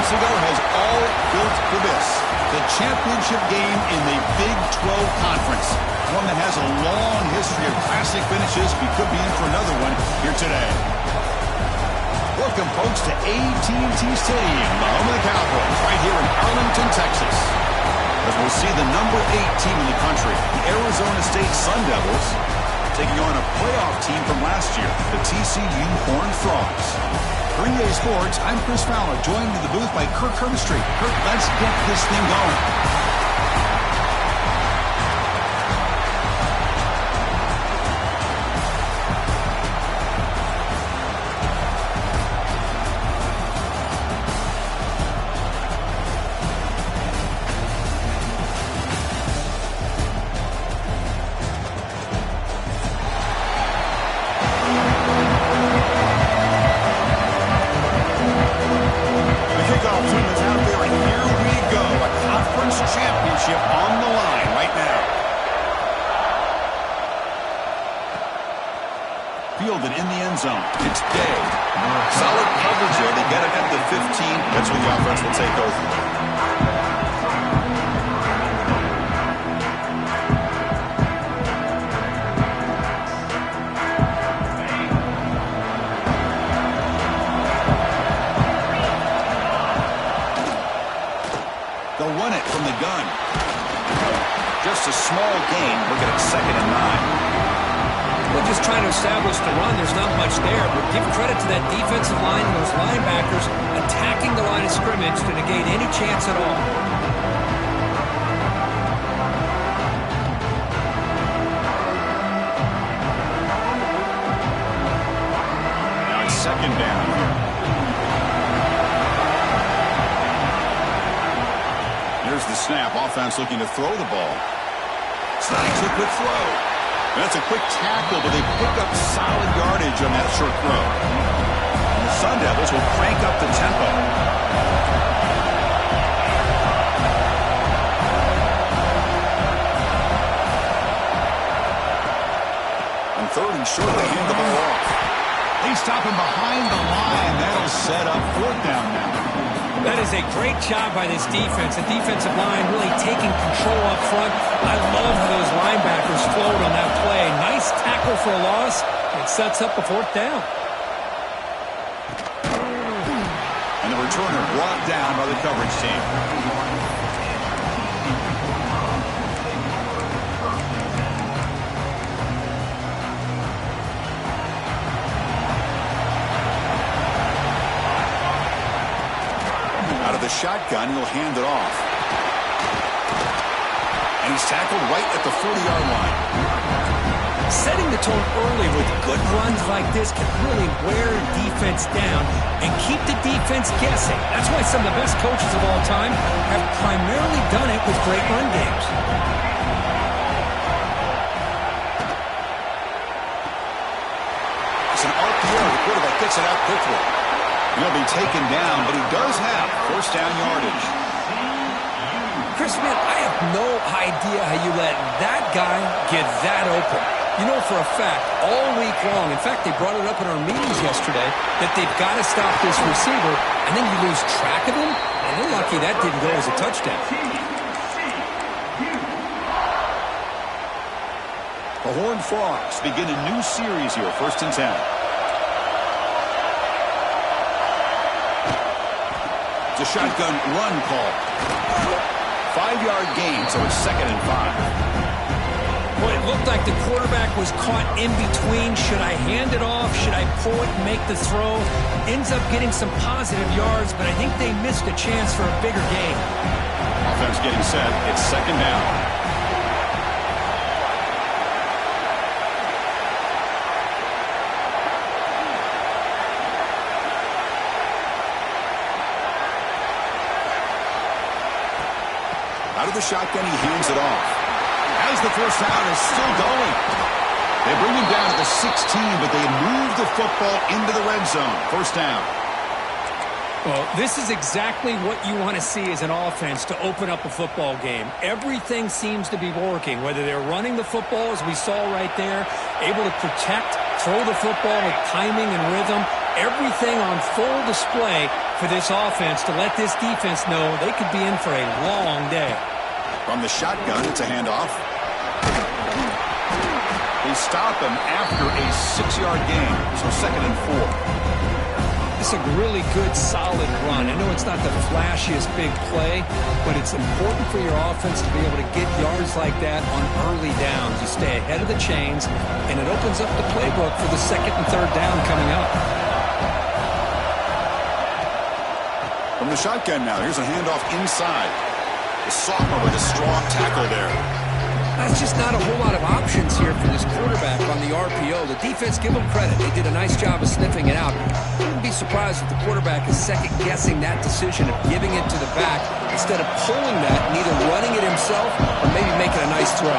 Mexico has all built for this. The championship game in the Big 12 Conference. One that has a long history of classic finishes. We could be in for another one here today. Welcome, folks, to AT&T Stadium, the home of the Cowboys, right here in Arlington, Texas. As we'll see the number 8 team in the country, the Arizona State Sun Devils, taking on a playoff team from last year, the TCU Horned Frogs. For EA Sports, I'm Chris Fowler, joined in the booth by Kirk Herbstreit. Kirk, let's get this thing going. Fielded in the end zone. It's Day. Solid coverage there. They get it at the 15. That's when the offense will take over. They'll run it from the gun. Just a small gain. Look at it, 2nd and 9. They're just trying to establish the run. There's not much there, but give credit to that defensive line and those linebackers attacking the line of scrimmage to negate any chance at all. Now it's 2nd down here. Here's the snap. Offense looking to throw the ball. Snags a quick throw. That's a quick tackle, but they pick up solid yardage on that short throw. The Sun Devils will crank up the tempo. On 3rd and short, they hand the ball off. They stop him behind the line. That'll set up 4th down now. That is a great job by this defense. The defensive line really taking control up front. I love how those linebackers flowed on that play. Nice tackle for a loss. It sets up a 4th down. And the returner brought down by the coverage team. Shotgun, he'll hand it off. And he's tackled right at the 40-yard line. Setting the tone early with good runs like this can really wear defense down and keep the defense guessing. That's why some of the best coaches of all time have primarily done it with great run games. It's an RPO. The quarterback gets it out quickly. He'll be taken down, but he does have 1st down yardage. Chris, man, I have no idea how you let that guy get that open. You know for a fact, all week long, in fact, they brought it up in our meetings yesterday, that they've got to stop this receiver, and then you lose track of him, and they're lucky that didn't go as a touchdown. The Horned Frogs begin a new series here, 1st and 10. The shotgun run call. 5-yard gain, so it's 2nd and 5. Well, it looked like the quarterback was caught in between. Should I hand it off? Should I pull it and make the throw? Ends up getting some positive yards, but I think they missed a chance for a bigger gain. Offense getting set. It's 2nd down. Out of the shotgun, he hands it off. As the 1st down is still going. They bring him down to the 16, but they move the football into the red zone. 1st down. Well, this is exactly what you want to see as an offense to open up a football game. Everything seems to be working, whether they're running the football, as we saw right there, able to protect, throw the football with timing and rhythm. everything on full display for this offense to let this defense know they could be in for a long day. From the shotgun, it's a handoff. They stop him after a 6-yard gain, so 2nd and 4. It's a really good, solid run. I know it's not the flashiest big play, but it's important for your offense to be able to get yards like that on early downs. You stay ahead of the chains, and it opens up the playbook for the 2nd and 3rd down coming up. From the shotgun now, here's a handoff inside. The sophomore with a strong tackle there. That's just not a whole lot of options here for this quarterback on the RPO. The defense, give them credit. They did a nice job of sniffing it out. I wouldn't be surprised if the quarterback is second-guessing that decision of giving it to the back instead of pulling that and either running it himself or maybe making a nice throw.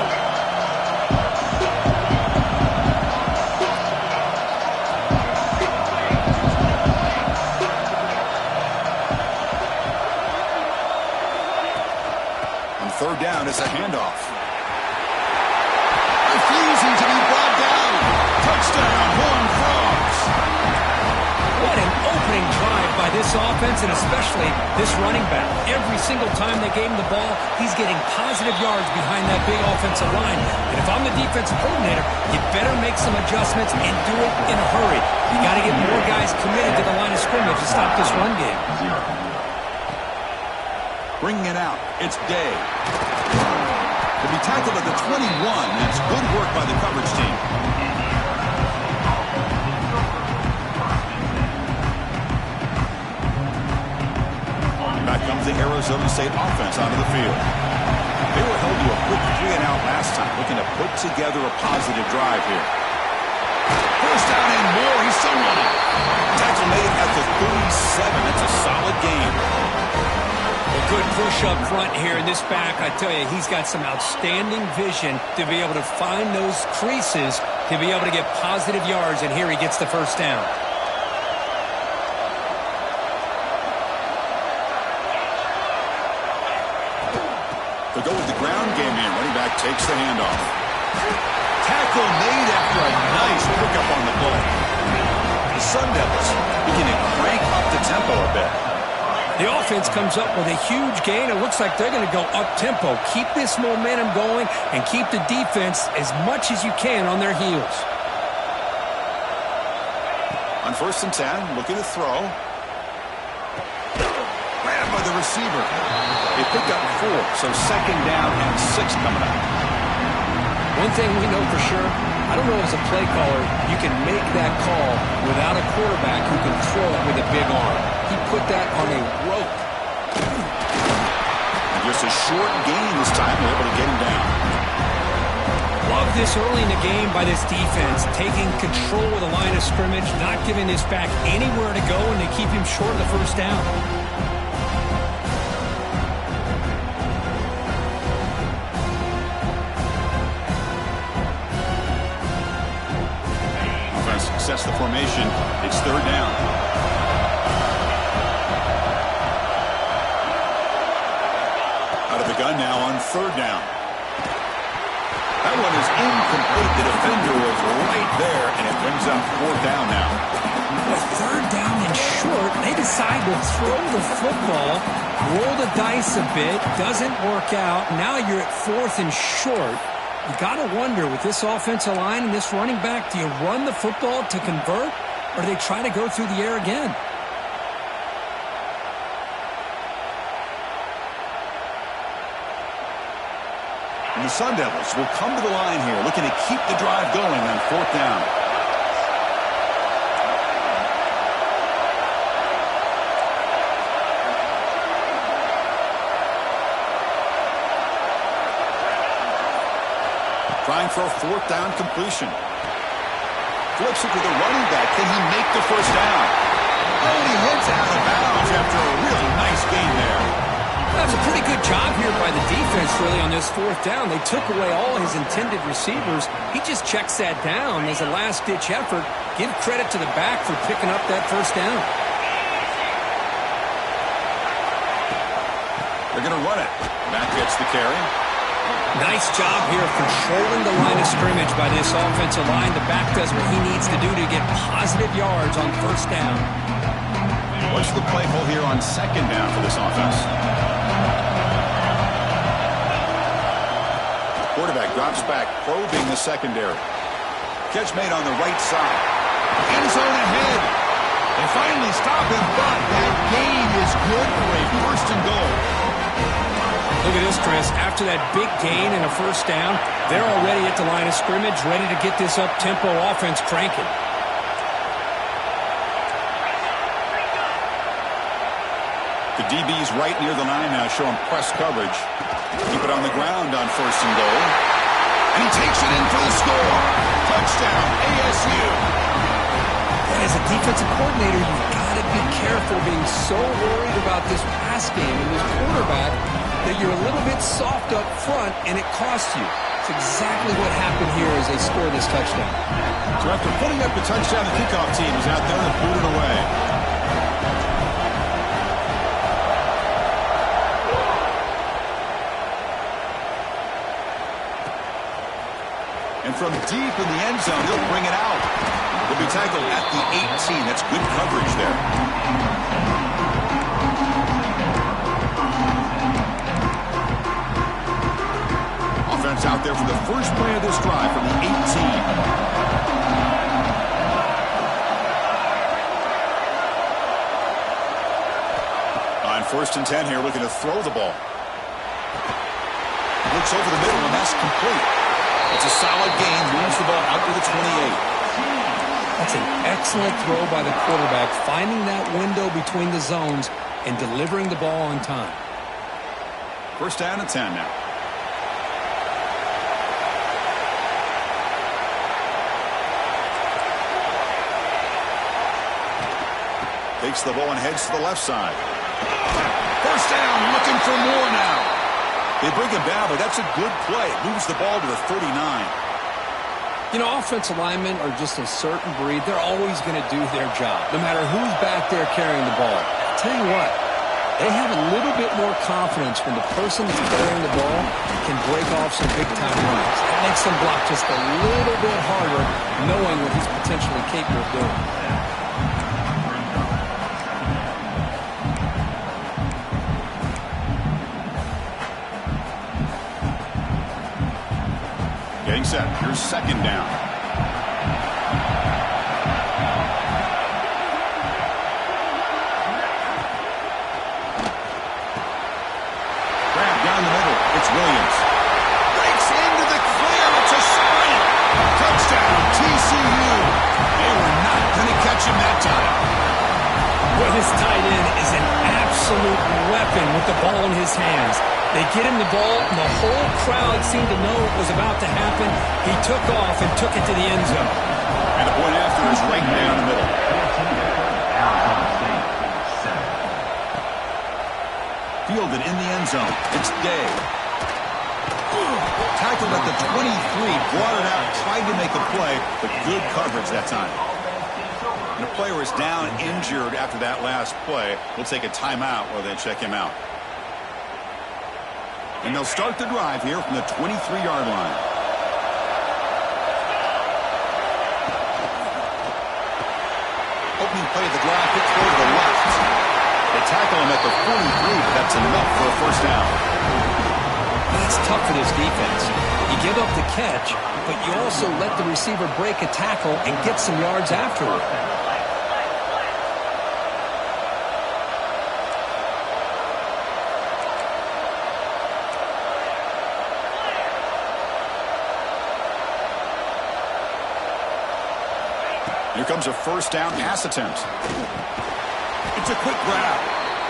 On 3rd down, it's a handoff. Refusing to be brought down. Touchdown, Horned Frogs. What an opening drive by this offense, and especially this running back. Every single time they gave him the ball, he's getting positive yards behind that big offensive line. And if I'm the defensive coordinator, you better make some adjustments and do it in a hurry. You got to get more guys committed to the line of scrimmage to stop this run game. Bringing it out, it's Day. To be tackled at the 21, that's good work by the coverage team. Back comes the Arizona State offense out of the field. They were held to a quick 3-and-out last time, looking to put together a positive drive here. 1st down and more, he's still running. Tackle made at the 37, that's a solid gain. A good push up front here in this back. I tell you, he's got some outstanding vision to be able to find those creases to be able to get positive yards, and here he gets the 1st down. To go with the ground game here, running back takes the handoff. Tackle made after a nice pickup on the play. The Sun Devils beginning to crank up the tempo a bit. The offense comes up with a huge gain. It looks like they're going to go up-tempo. Keep this momentum going and keep the defense as much as you can on their heels. On 1st and 10, looking to throw. Grabbed by the receiver. They pick up 4, so 2nd down and 6 coming up. One thing we know for sure, I don't know as a play caller, you can make that call without a quarterback who can throw it with a big arm. He put that on a rope. Just a short gain this time. They're able to get him down. Love this early in the game by this defense, taking control of the line of scrimmage, not giving this back anywhere to go, and they keep him short of the 1st down. Sets the formation. It's 3rd down. Out of the gun now on 3rd down. That one is incomplete. The defender was right there, and it brings up 4th down now. With 3rd down and short, they decide to throw the football, roll the dice a bit, doesn't work out. Now you're at 4th and short. You got to wonder, with this offensive line and this running back, do you run the football to convert, or do they try to go through the air again? And the Sun Devils will come to the line here, looking to keep the drive going on 4th down. Trying for a 4th down completion. Flips it to the running back. Can he make the 1st down? And he heads out of bounds after a really nice gain there. That was a pretty good job here by the defense, really, on this 4th down. They took away all his intended receivers. He just checks that down as a last-ditch effort. Give credit to the back for picking up that 1st down. They're going to run it. Matt gets the carry. Nice job here controlling the line of scrimmage by this offensive line. The back does what he needs to do to get positive yards on first down. What's the play call here on second down for this offense? Quarterback drops back, probing the secondary. Catch made on the right side. End zone ahead. They finally stop him, but that gain is good for a first and goal. Look at this, Chris. After that big gain and a first down, they're already at the line of scrimmage, ready to get this up-tempo offense cranking. The DB's right near the line now, showing press coverage. Keep it on the ground on first and goal. And he takes it in for the score. Touchdown, ASU. As a defensive coordinator, you've got to be careful being so worried about this pass game and this quarterback that you're a little bit soft up front and it costs you. It's exactly what happened here as they score this touchdown. So after putting up the touchdown, the kickoff team is out there to boot it away. And from deep in the end zone, he'll bring it out. He'll be tackled at the 18. That's good coverage there. Offense out there for the first play of this drive from the 18. On first and 10 here, looking to throw the ball. Looks over the middle, and that's complete. It's a solid gain, moves the ball out to the 28. That's an excellent throw by the quarterback, finding that window between the zones and delivering the ball on time. First down and 10 now. Takes the ball and heads to the left side. First down, looking for more now. They bring him down, but that's a good play. It moves the ball to the 39. You know, offensive linemen are just a certain breed. They're always going to do their job, no matter who's back there carrying the ball. I'll tell you what, they have a little bit more confidence when the person that's carrying the ball can break off some big-time runs. That makes them block just a little bit harder, knowing what he's potentially capable of doing. Getting set. Here's second down. Grab down the middle. It's Williams. Breaks into the clear. It's a sprint. Touchdown, TCU. They were not going to catch him that time. Well, his tight end is an absolute weapon with the ball in his hands. They get him the ball, and the whole crowd seemed to know what was about to happen. He took off and took it to the end zone. And the point after is right down the middle. Fielded in the end zone. It's Day. Tackled at the 23, brought it out, tried to make a play, but good coverage that time. And the player is down injured after that last play. We'll take a timeout while they check him out. And they'll start the drive here from the 23-yard line. Opening play of the drive, quick throw to the left. They tackle him at the 43, but that's enough for a first down. That's tough for this defense. You give up the catch, but you also let the receiver break a tackle and get some yards afterward. Here comes a first down pass attempt. It's a quick grab.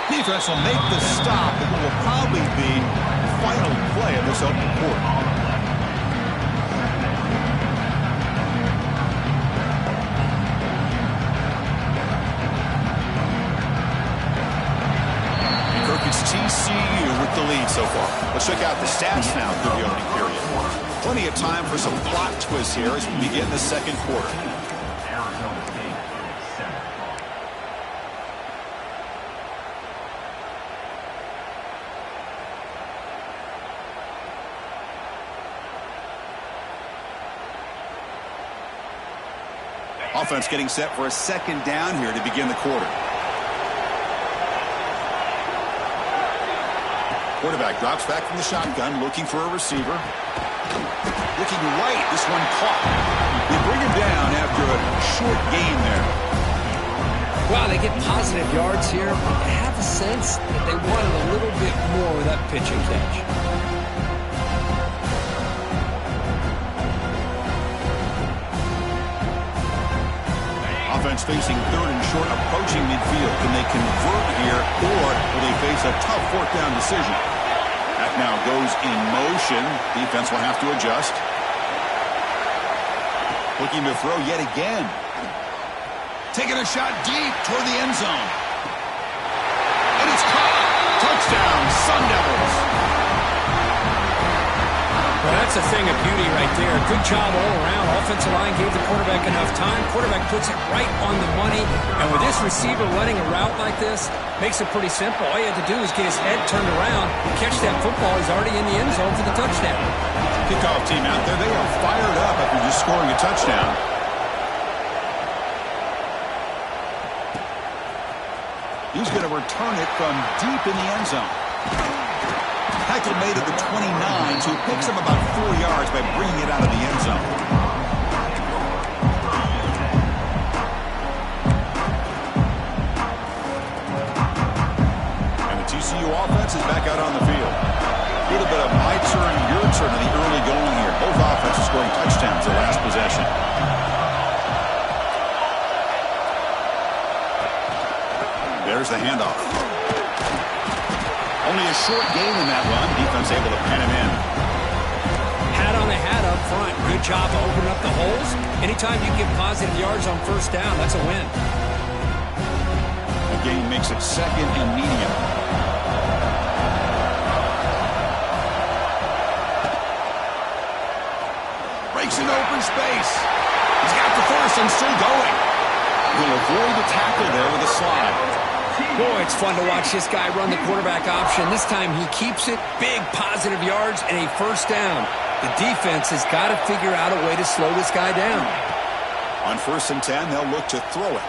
Defense will make the stop, and it will probably be the final play of this opening quarter. It's TCU with the lead so far. Let's check out the stats now through the opening period. Plenty of time for some plot twists here as we begin the second quarter. Offense getting set for a second down here to begin the quarter. Quarterback drops back from the shotgun, looking for a receiver. Looking right, this one caught. They bring him down after a short gain there. Wow, they get positive yards here. I have a sense that they wanted a little bit more with that pitch and catch. Offense facing third and short, approaching midfield. Can they convert here, or will they face a tough fourth down decision? That now goes in motion. Defense will have to adjust. Looking to throw yet again. Taking a shot deep toward the end zone. And it's caught. Touchdown, Sun Devils. Well, that's a thing of beauty right there. Good job all around. Offensive line gave the quarterback enough time. Quarterback puts it right on the money. And with this receiver running a route like this, makes it pretty simple. All you have to do is get his head turned around, catch that football. He's already in the end zone for the touchdown. Kickoff team out there. They are fired up after just scoring a touchdown. He's going to return it from deep in the end zone. Tackle made at the 29, so he picks him about 4 yards by bringing it out of the end zone. And the TCU offense is back out on the field. A little bit of my turn, your turn in the early going here. Both offenses scoring touchdowns the last possession. There's the handoff. Only a short gain in that run. Defense able to pen him in. Hat on the hat up front. Good job of opening up the holes. Anytime you get positive yards on first down, that's a win. The gain makes it second and medium. Breaks into open space. He's got the first and still going. He'll avoid the tackle there with a slide. Boy, it's fun to watch this guy run the quarterback option. This time he keeps it. Big positive yards and a first down. The defense has got to figure out a way to slow this guy down. On 1st and 10, they'll look to throw it.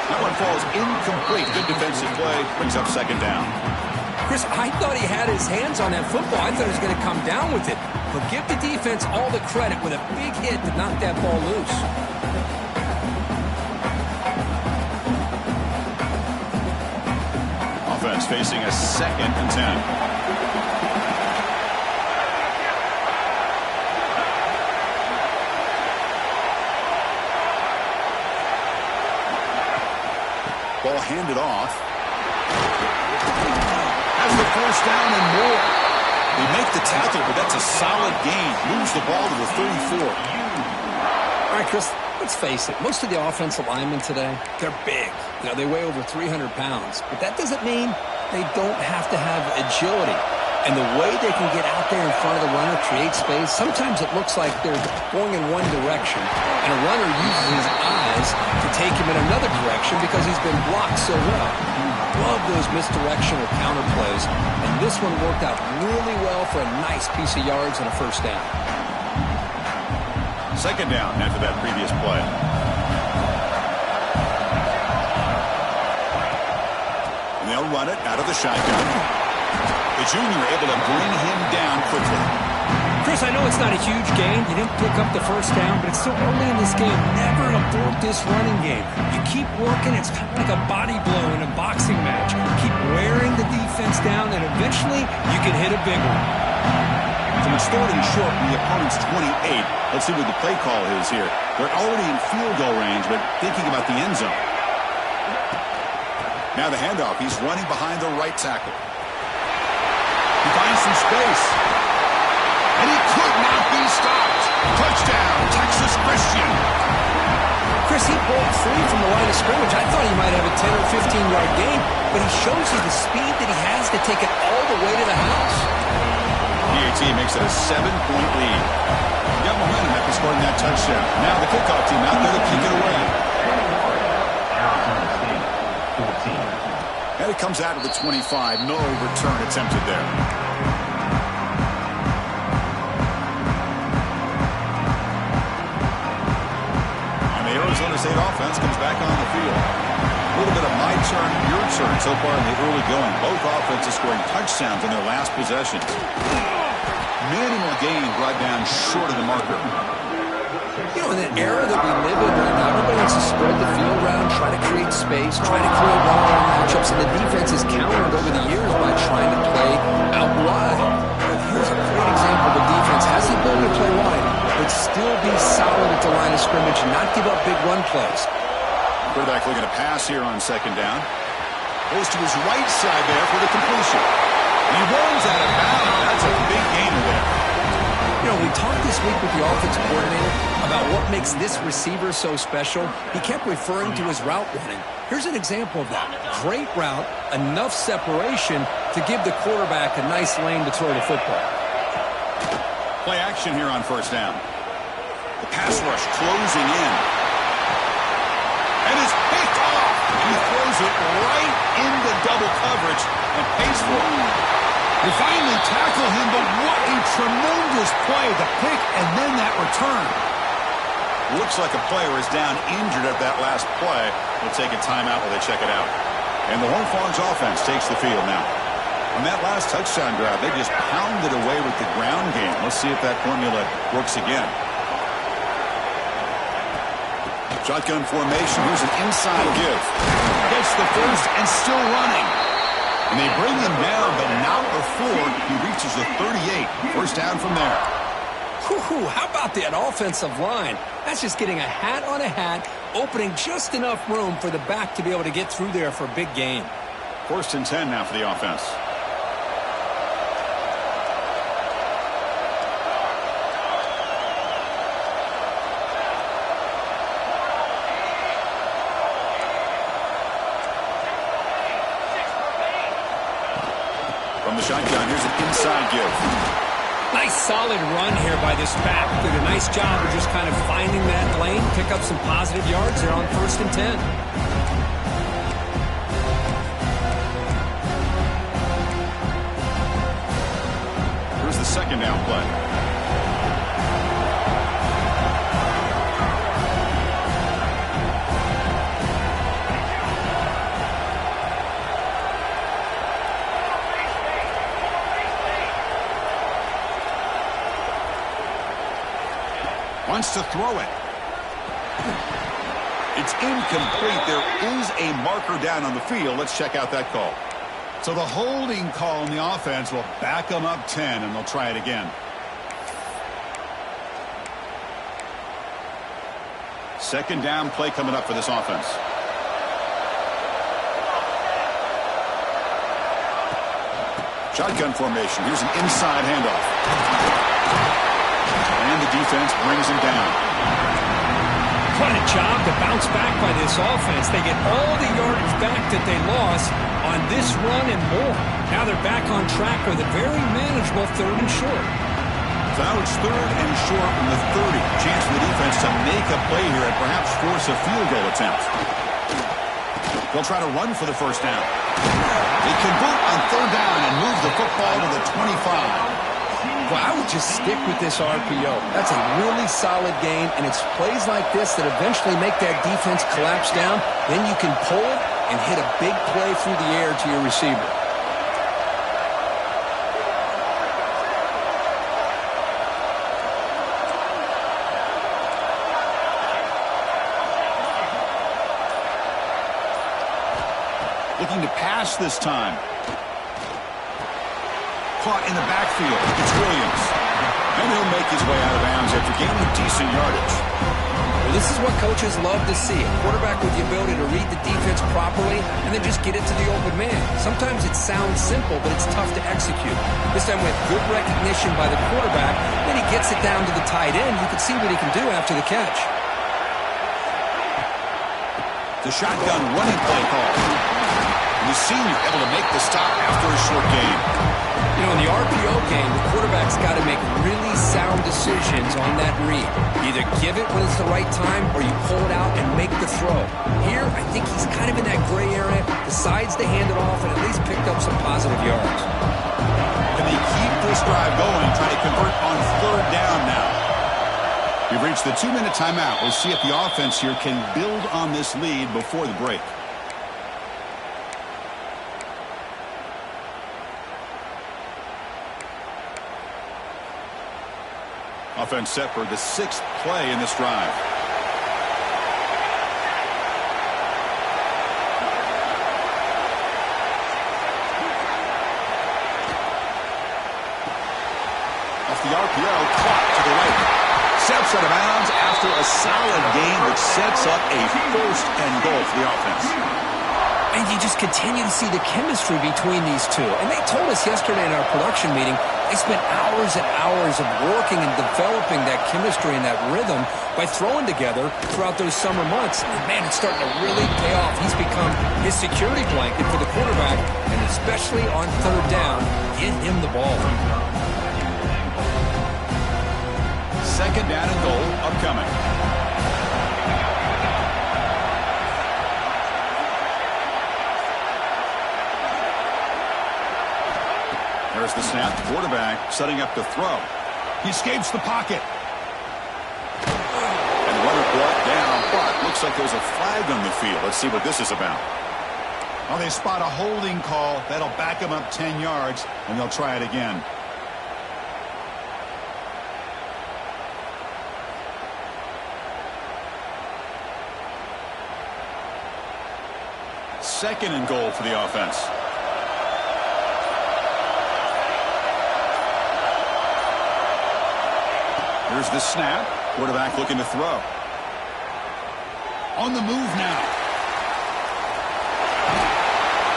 That one falls incomplete. Good defensive play. Brings up second down. Chris, I thought he had his hands on that football. I thought he was going to come down with it. But give the defense all the credit with a big hit to knock that ball loose. Offense facing a 2nd and 10. Ball handed off. Has the first down and more. They make the tackle, but that's a solid gain. Moves the ball to the 34. All right, Chris, let's face it. Most of the offensive linemen today, they're big. You know, they weigh over 300 pounds. But that doesn't mean they don't have to have agility. And the way they can get out there in front of the runner, create space, sometimes it looks like they're going in one direction, and a runner uses his eyes to take him in another direction because he's been blocked so well. Love those misdirection or counter plays, and this one worked out really well for a nice piece of yards and a first down. Second down after that previous play. And they'll run it out of the shotgun. The junior able to bring him down quickly. Chris, I know it's not a huge gain. You didn't pick up the first down, but it's still early in this game. Never abort this running game. You keep working. It's kind of like a body blow in a boxing match. Keep wearing the defense down, and eventually you can hit a big one. From starting short from the opponent's 28, let's see what the play call is here. They're already in field goal range, but thinking about the end zone. Now the handoff. He's running behind the right tackle. He finds some space. And he could not be stopped. Touchdown, Texas Christian. Chris, he broke free from the line of scrimmage. I thought he might have a 10 or 15-yard gain, but he shows you the speed that he has to take it all the way to the house. PAT makes it a 7-point lead. He got momentum after scoring that touchdown. Now the kickoff team out there to kick it away. And it comes out of the 25. No return attempted there. And they State offense comes back on the field. A little bit of my turn, your turn so far in the early going. Both offenses scoring touchdowns in their last possessions. Minimal gain brought down short of the marker. You know, in an era that we live in right now, everybody wants to spread the field around, try to create space, try to create one-on-one matchups, and the defense has countered over the years by trying to play out wide. But here's a great example of a defense has the ability to play wide, but still be solid at the line of scrimmage and not give up big run plays. Quarterback looking to pass here on second down. Goes to his right side there for the completion. He rolls out of bounds. That's a big gainer there. You know, we talked this week with the offensive coordinator about what makes this receiver so special. He kept referring to his route running. Here's an example of that. Great route, enough separation to give the quarterback a nice lane to throw the football. Play action here on first down. The pass rush closing in. And is picked off. He throws it right into double coverage and pays for it. They finally tackle him, but what a tremendous play. The pick and then that return. Looks like a player is down injured at that last play. They'll take a timeout while they check it out. And the Horned offense takes the field now. On that last touchdown drive, they just pounded away with the ground game. Let's see if that formula works again. Shotgun formation. Here's an inside give. Gets the first and still running. And they bring him down, but not before he reaches the 38. First down from there. Whew, how about that offensive line? That's just getting a hat on a hat, opening just enough room for the back to be able to get through there for a big gain. First and 10 now for the offense. From the shotgun, here's an inside give. Nice solid run here by this back. Did a nice job of just kind of finding that lane, pick up some positive yards there on first and 10. Here's the second down play. Wants to throw it. It's incomplete. There is a marker down on the field. Let's check out that call. So the holding call on the offense will back them up 10, and they'll try it again. Second down play coming up for this offense. Shotgun formation. Here's an inside handoff. And the defense brings him down. What a job to bounce back by this offense. They get all the yardage back that they lost on this run and more. Now they're back on track with a very manageable third and short. So now it's third and short from the 30. Chance for the defense to make a play here and perhaps force a field goal attempt. They'll try to run for the first down. They convert on third down and move the football to the 25. Well, I would just stick with this RPO. That's a really solid game, and it's plays like this that eventually make that defense collapse down. Then you can pull it and hit a big play through the air to your receiver. Looking to pass this time. Caught in the backfield. It's Williams. And he'll make his way out of bounds after gaining decent yardage. Well, this is what coaches love to see. A quarterback with the ability to read the defense properly and then just get it to the open man. Sometimes it sounds simple, but it's tough to execute. This time with good recognition by the quarterback, then he gets it down to the tight end. You can see what he can do after the catch. The shotgun running play call. And the senior able to make the stop after a short gain. You know, in the RPO game, the quarterback's got to make really sound decisions on that read. Either give it when it's the right time or you pull it out and make the throw. Here, I think he's kind of in that gray area, decides to hand it off and at least picked up some positive yards. And they keep this drive going, trying to convert on third down now. We've reached the 2-minute timeout. We'll see if the offense here can build on this lead before the break. Offense set for the 6th play in this drive. Off the RPO, caught to the right. Steps out of bounds after a solid gain, which sets up a 1st and goal for the offense. And you just continue to see the chemistry between these two. And they told us yesterday in our production meeting, they spent hours and hours of working and developing that chemistry and that rhythm by throwing together throughout those summer months. And man, it's starting to really pay off. He's become his security blanket for the quarterback, and especially on 3rd down, get him the ball. 2nd down and goal upcoming. There's the snap. Quarterback setting up to throw. He escapes the pocket. And the runner brought down, but looks like there's a flag on the field. Let's see what this is about. Well, they spot a holding call. That'll back him up 10 yards, and they'll try it again. Second and goal for the offense. Here's the snap. Quarterback looking to throw. On the move now.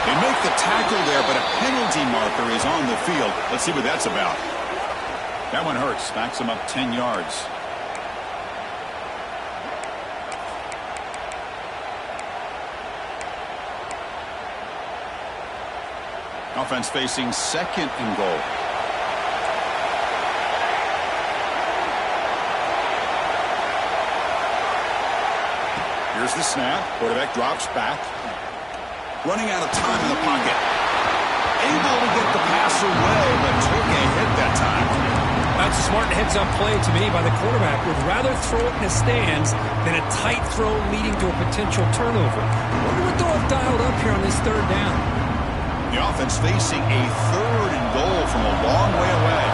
They make the tackle there, but a penalty marker is on the field. Let's see what that's about. That one hurts. Backs him up 10 yards. Offense facing 2nd and goal. Here's the snap. Quarterback drops back. Running out of time in the pocket. Able to get the pass away, but took a hit that time. That's a smart heads-up play to me by the quarterback. Would rather throw it in the stands than a tight throw leading to a potential turnover. I wonder what they'll have dialed up here on this 3rd down. The offense facing a 3rd and goal from a long way away.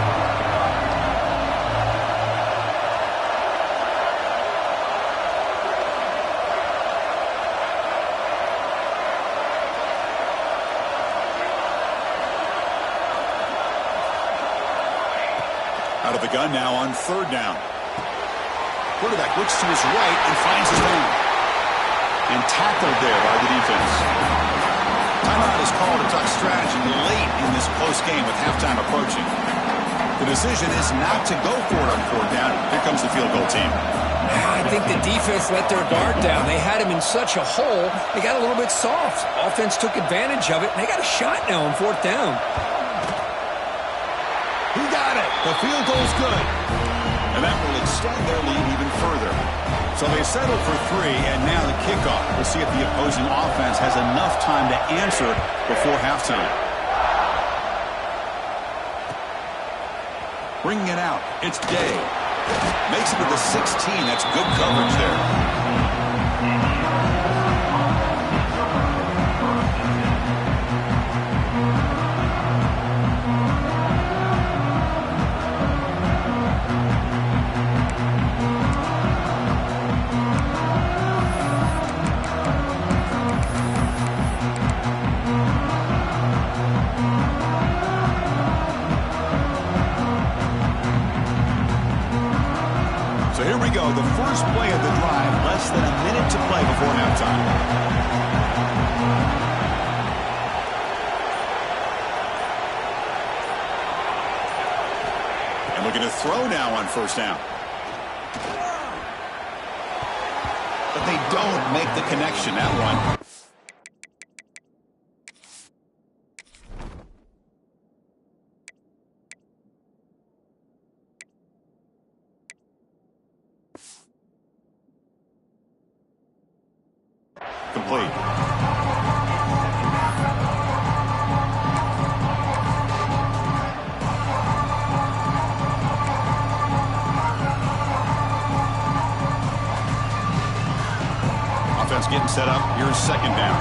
Out of the gun now on 3rd down. Quarterback looks to his right and finds his man. And tackled there by the defense. Timeout is called to talk strategy late in this close game with halftime approaching. The decision is not to go for it on 4th down. Here comes the field goal team. I think the defense let their guard down. They had him in such a hole, they got a little bit soft. Offense took advantage of it, and they got a shot now on 4th down. He got it. The field goal's good. And that will extend their lead even further. So they settled for 3, and now the kickoff. We'll see if the opposing offense has enough time to answer before halftime. Bringing it out, it's Day. Makes it to the 16. That's good coverage there. So here we go, the first play of the drive, less than a minute to play before halftime. And looking to throw now on 1st down. But they don't make the connection, that one. Complete. getting set up. Here's second down.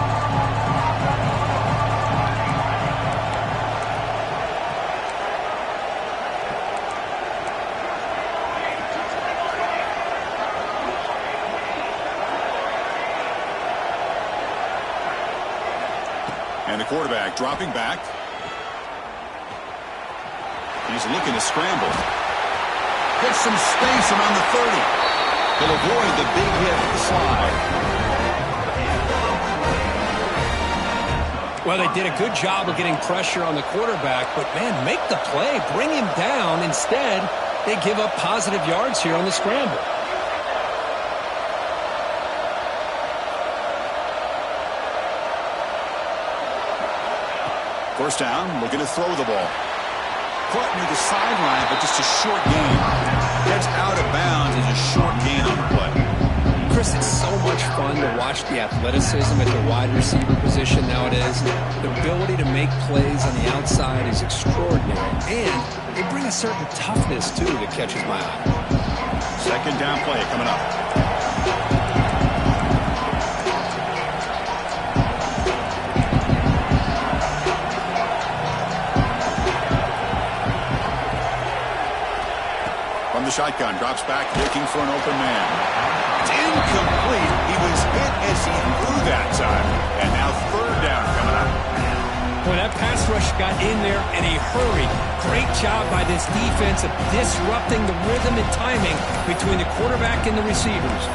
And the quarterback dropping back. He's looking to scramble. Gets some space around the 30. He'll avoid the big hit with the slide. Well, they did a good job of getting pressure on the quarterback, but, man, make the play. Bring him down. Instead, they give up positive yards here on the scramble. First down, looking to throw the ball. Caught near the sideline, but just a short gain. Gets out of bounds as a short gain on the play. Chris, it's so much fun to watch the athleticism at the wide receiver position nowadays. The ability to make plays on the outside is extraordinary. And they bring a certain toughness, too, that catches my eye. Second down play coming up. Shotgun, drops back, looking for an open man. It's incomplete. He was hit as he threw that time. And now third down coming up. Well, that pass rush got in there in a hurry. Great job by this defense of disrupting the rhythm and timing between the quarterback and the receivers.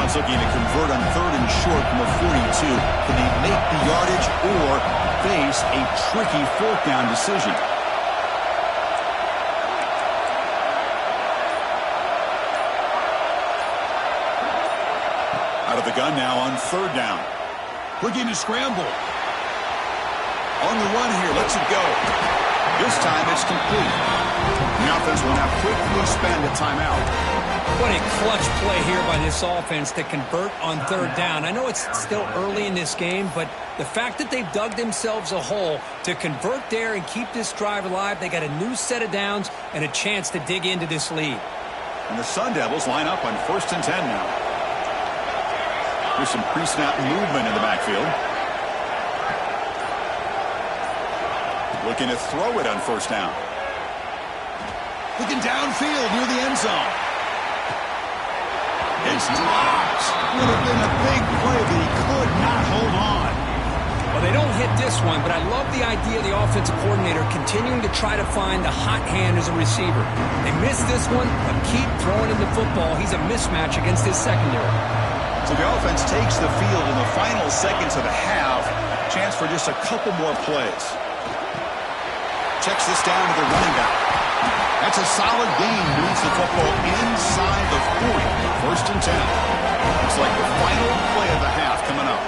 Looking to convert on third and short from the 42. Can they make the yardage or face a tricky fourth down decision? Out of the gun now on third down. Looking to scramble. On the run here, lets it go. This time it's complete. The offense will now quickly spend a timeout. What a clutch play here by this offense to convert on third down. I know it's still early in this game, but the fact that they've dug themselves a hole to convert there and keep this drive alive, they got a new set of downs and a chance to dig into this lead. And the Sun Devils line up on 1st and 10 now. There's some pre-snap movement in the backfield. Looking to throw it on first down. Looking downfield near the end zone. It's dropped. Would have been a big play, but he could not hold on. Well, they don't hit this one, but I love the idea of the offensive coordinator continuing to try to find the hot hand as a receiver. They missed this one, but keep throwing him the football. He's a mismatch against his secondary. So the offense takes the field in the final seconds of the half. Chance for just a couple more plays. Checks this down to the running back. That's a solid gain. Moves the football inside the 40. 1st and 10. Looks like the final play of the half coming up.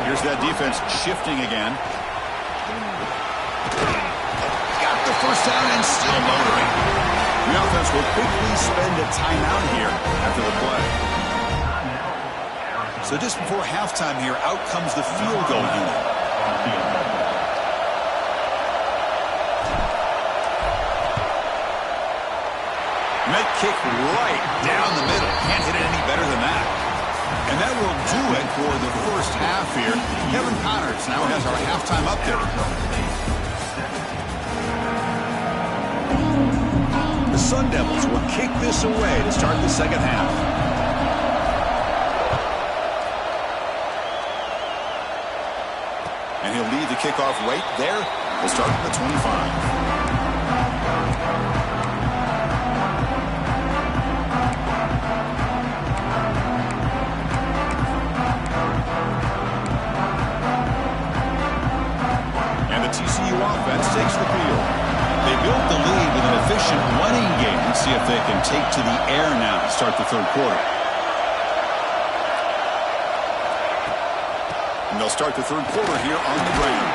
Here's that defense shifting again. Got the first down and still motoring. The offense will quickly spend a timeout here after the play. So just before halftime here, out comes the field goal unit. Met kick right down the middle. Can't hit it any better than that. And that will do it for the first half here. Kevin Connors now has our halftime update. The Sun Devils will kick this away to start the second half. And he'll lead the kickoff right there. We'll start at the 25. Offense takes the field. They built the lead with an efficient running game. Let's see if they can take to the air now to start the third quarter. And they'll start the third quarter here on the ground.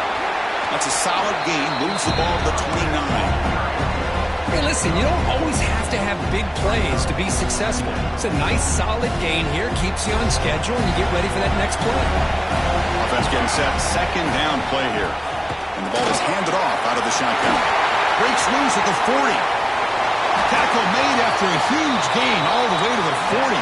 That's a solid gain. Moves the ball to the 29. Hey, listen, you don't always have to have big plays to be successful. It's a nice, solid gain here. Keeps you on schedule, and you get ready for that next play. Offense getting set. Second down play here. And the ball is handed off out of the shotgun. Breaks loose at the 40. Tackle made after a huge gain all the way to the 40.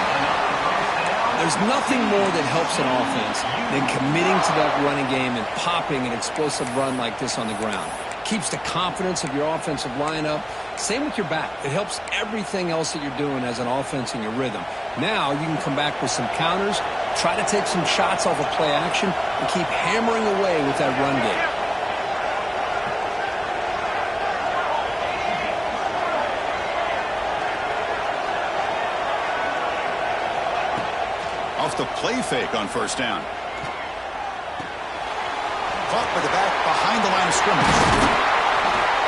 There's nothing more that helps an offense than committing to that running game and popping an explosive run like this on the ground. Keeps the confidence of your offensive lineup. Same with your back. It helps everything else that you're doing as an offense in your rhythm. Now you can come back with some counters, try to take some shots off of play action, and keep hammering away with that run game. Off the play fake on first down. Caught by the back behind the line of scrimmage.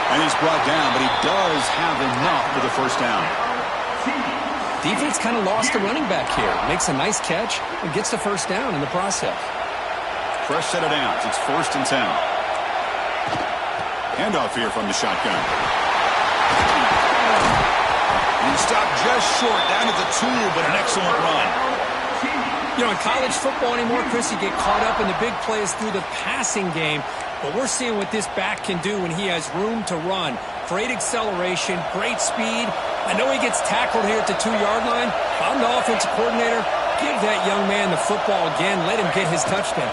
And he's brought down, but he does have enough for the first down. Defense kind of lost the running back here. Makes a nice catch and gets the first down in the process. Fresh set of downs. It's 1st and 10. Handoff here from the shotgun. And he stopped just short, down at the 2, but an excellent run. You know, in college football anymore, Chris, you get caught up in the big plays through the passing game. But we're seeing what this back can do when he has room to run. Great acceleration, great speed. I know he gets tackled here at the 2-yard line. If I'm the offensive coordinator, give that young man the football again. Let him get his touchdown.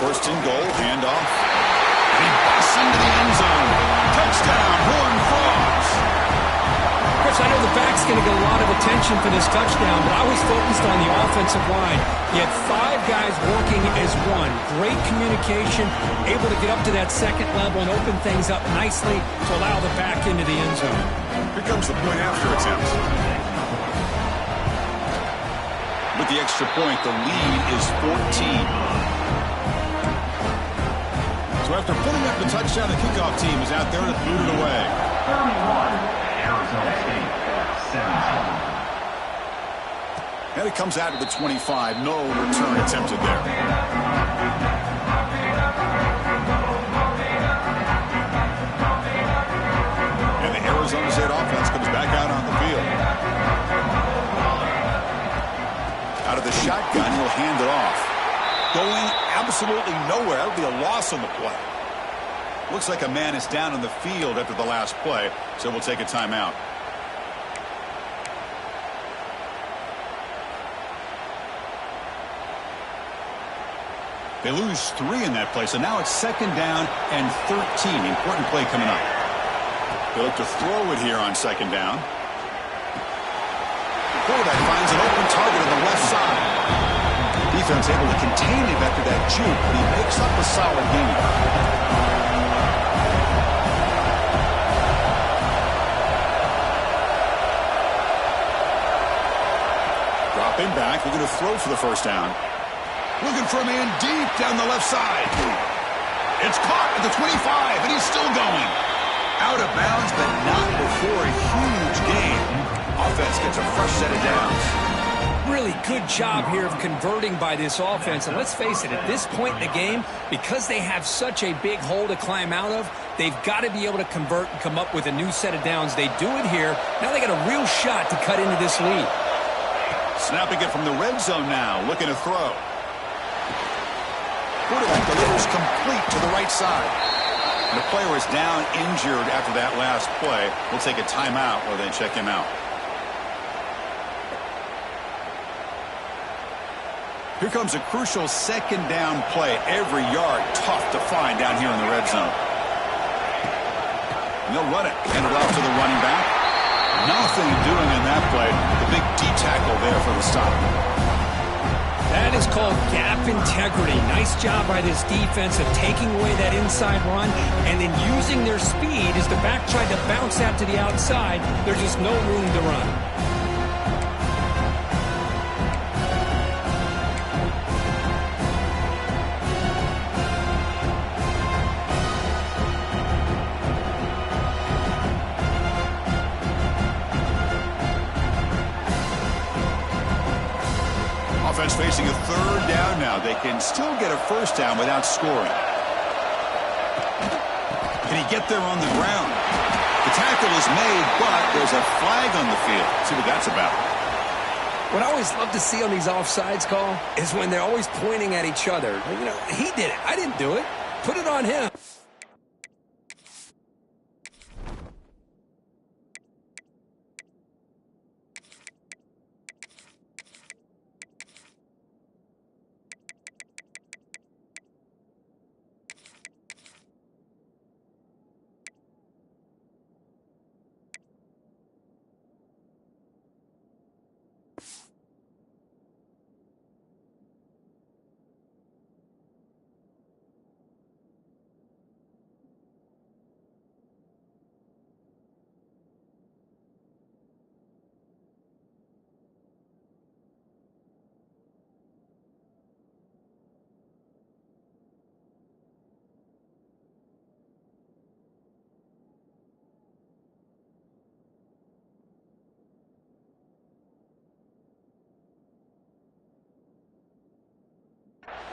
1st and goal, handoff. And he busts into the end zone. Touchdown, Horned Frogs. Chris, I know the back's going to get a lot of attention for this touchdown, but I was focused on the offensive line. You had 5 guys working as one. Great communication, able to get up to that second level and open things up nicely to allow the back into the end zone. Here comes the point after attempt. With the extra point, the lead is 14. So after putting up the touchdown, the kickoff team is out there to boot it away. 31. Arizona State, 17. And it comes out to the 25. No return attempted there. And the Arizona State offense comes back out on the field. Out of the shotgun, he'll hand it off. Going absolutely nowhere. That'll be a loss on the play. Looks like a man is down on the field after the last play, so we'll take a timeout. They lose 3 in that play, so now it's 2nd down and 13. Important play coming up. They look to throw it here on 2nd down. Quarterback finds an open target on the left side. Defense able to contain him after that juke, and he makes up a solid gain. Dropping back, they're going to throw for the first down. Looking for a man deep down the left side. It's caught at the 25, and he's still going. Out of bounds, but not before a huge gain. Offense gets a fresh set of downs. Really good job here of converting by this offense. And let's face it, at this point in the game, because they have such a big hole to climb out of, they've got to be able to convert and come up with a new set of downs. They do it here. Now they got a real shot to cut into this lead. Snapping it from the red zone now, looking to throw. Quarterback delivers complete to the right side. The player is down injured after that last play. We'll take a timeout while they check him out. Here comes a crucial 2nd down play. Every yard tough to find down here in the red zone. And they'll run it. Hand it off to the running back. Nothing doing in that play. The big D tackle there for the stop. That is called gap integrity. Nice job by this defense of taking away that inside run and then using their speed as the back tried to bounce out to the outside. There's just no room to run. Offense facing a 3rd down now. They can still get a first down without scoring. Can he get there on the ground? The tackle is made, but there's a flag on the field. Let's see what that's about. What I always love to see on these offsides call is when they're always pointing at each other. You know, he did it. I didn't do it. Put it on him.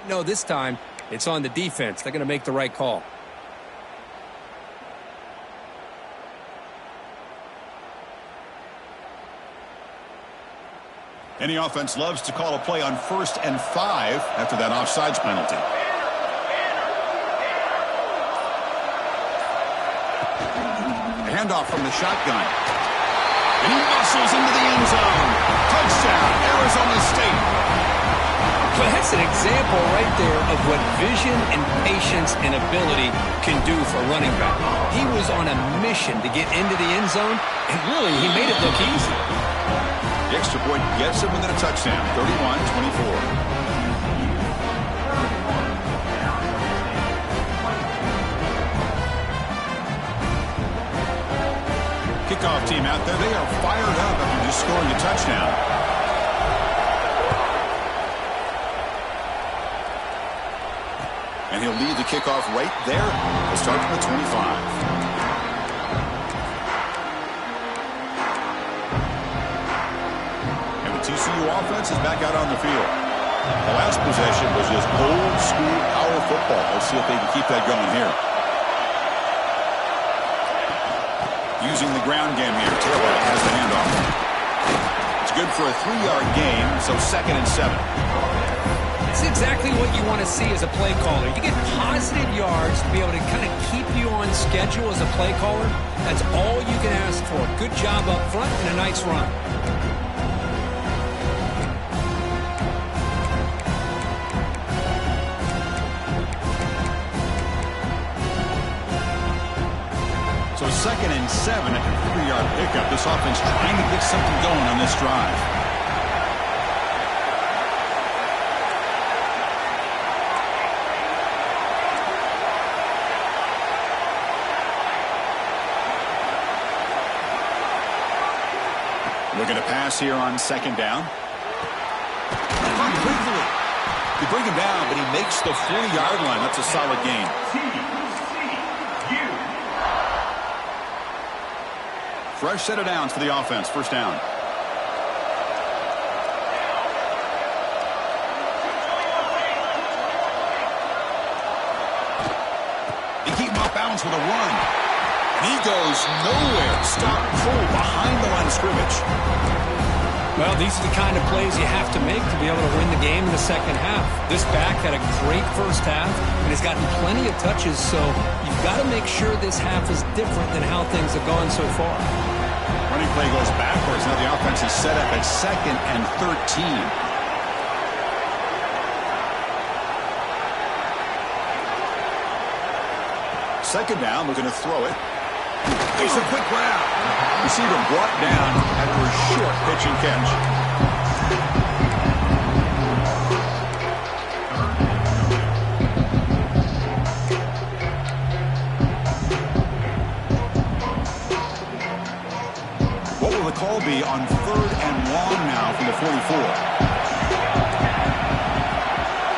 No, this time it's on the defense. They're going to make the right call. Any offense loves to call a play on 1st and 5 after that offsides penalty. A handoff from the shotgun. And he muscles into the end zone. Touchdown, Arizona State. But that's an example right there of what vision and patience and ability can do for a running back. He was on a mission to get into the end zone, and really, he made it look easy. The extra point gets him within a touchdown, 31-24. Kickoff team out there, they are fired up after just scoring a touchdown. And he'll lead the kickoff right there. He'll start from the 25. And the TCU offense is back out on the field. The last possession was just old school power football. Let's see if they can keep that going here. Using the ground game here. Taylor has the handoff. It's good for a 3-yard gain, so 2nd and 7. It's exactly what you want to see as a play caller. You get positive yards to be able to kind of keep you on schedule as a play caller. That's all you can ask for. Good job up front and a nice run. So 2nd and 7 at the 3-yard pickup. This offense trying to get something going on this drive. Looking to pass here on 2nd down. Quickly. You bring him down, but he makes the 40-yard line. That's a solid gain. Fresh set of downs for the offense. 1st down. They keep him off balance with a run. He goes nowhere. Stop pull behind the line of scrimmage. Well, these are the kind of plays you have to make to be able to win the game in the second half. This back had a great first half, and has gotten plenty of touches, so you've got to make sure this half is different than how things have gone so far. Running play goes backwards. Now the offense is set up at 2nd and 13. 2nd down, looking to throw it. Here's a quick grab. Receiver brought down after a short pitch and catch. What will the call be on 3rd and long now from the 44?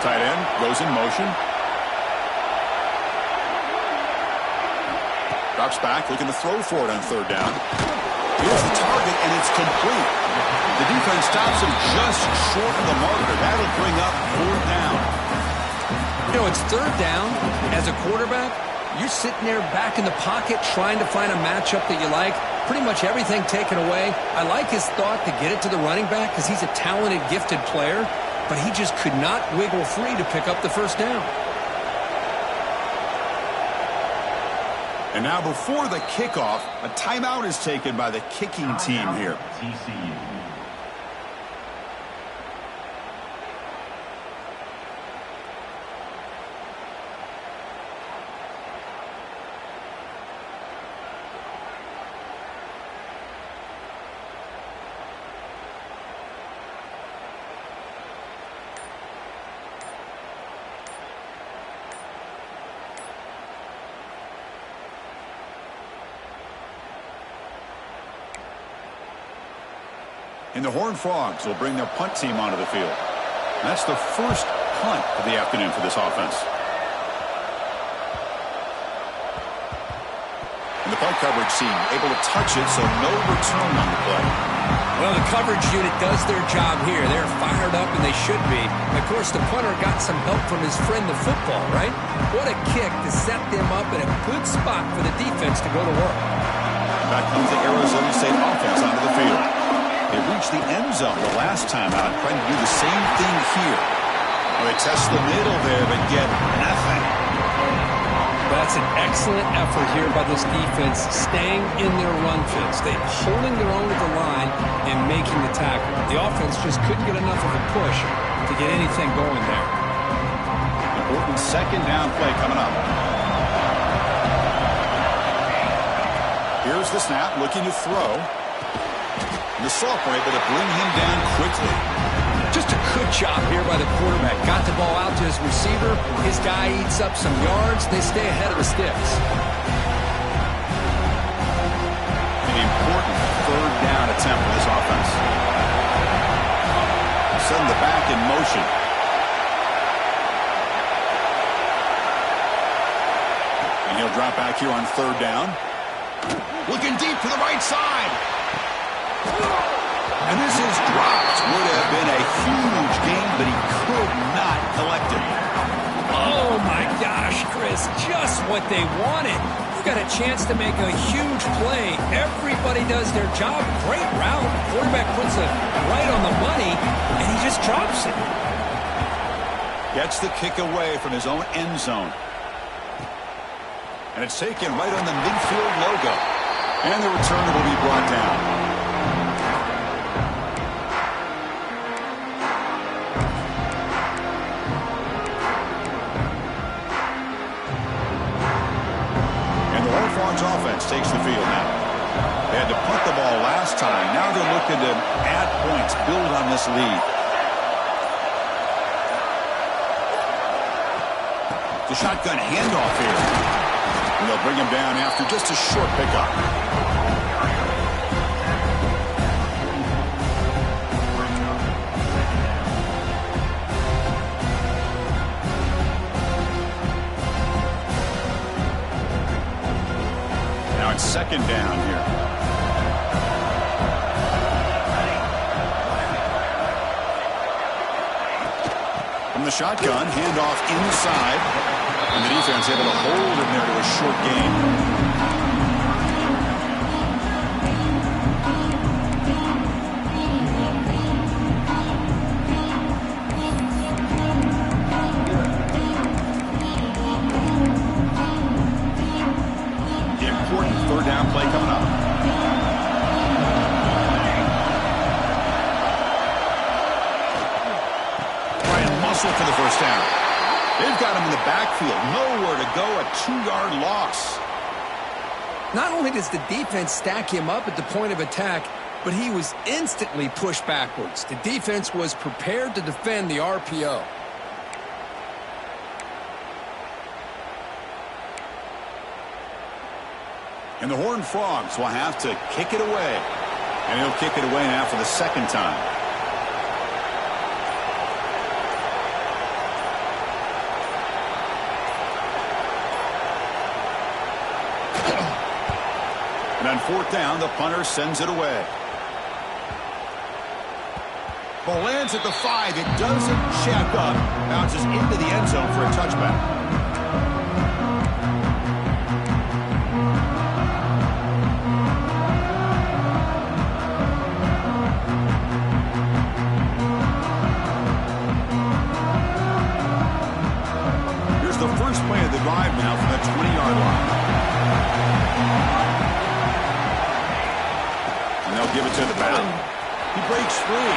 Tight end goes in motion. Drops back, looking to throw for it on 3rd down. Here's the target, and it's complete. The defense stops him just short of the marker. That'll bring up 4th down. You know, it's 3rd down. As a quarterback, You're sitting there back in the pocket trying to find a matchup that you like. Pretty much everything taken away. I like his thought to get it to the running back because he's a talented, gifted player, but he just could not wiggle free to pick up the first down. And now before the kickoff, a timeout is taken by the kicking team here. TCU. And the Horned Frogs will bring their punt team onto the field. That's the first punt of the afternoon for this offense. And the punt coverage team able to touch it, so no return on the play. Well, the coverage unit does their job here. They're fired up, and they should be. Of course, the punter got some help from his friend, the football, right? What a kick to set them up in a good spot for the defense to go to work. Back comes the Arizona State offense onto the field. They reached the end zone the last time out, trying to do the same thing here. Well, they test the middle there, but get nothing. That's an excellent effort here by this defense, staying in their run fits. They're holding their own at the line and making the tackle. The offense just couldn't get enough of a push to get anything going there. Important second down play coming up. Here's the snap, looking to throw. The sophomore able to bring him down quickly. Just a good job here by the quarterback. Got the ball out to his receiver. His guy eats up some yards. They stay ahead of the sticks. An important third down attempt for this offense. Send the back in motion. And he'll drop back here on third down. Looking deep to the right side. And this is dropped. Would have been a huge game, but he could not collect it. Oh, my gosh, Chris. Just what they wanted. You got a chance to make a huge play. Everybody does their job. Great route. Quarterback puts it right on the money, and he just drops it. Gets the kick away from his own end zone. And it's taken right on the midfield logo. And the returner will be brought down. Offense takes the field now. They had to punt the ball last time. Now they're looking to add points, build on this lead. The shotgun handoff here. And they'll bring him down after just a short pickup. Second down here. From the shotgun, handoff inside. And the defense able to hold him there to a short gain. Play coming up. Brian Muscle for the first down. They've got him in the backfield. Nowhere to go. A 2-yard loss. Not only does the defense stack him up at the point of attack, but he was instantly pushed backwards. The defense was prepared to defend the RPO. And the Horned Frogs will have to kick it away. And he'll kick it away now for the second time. And on fourth down, the punter sends it away. Ball lands at the 5. It doesn't check up. Bounces into the end zone for a touchback. ground. He breaks free.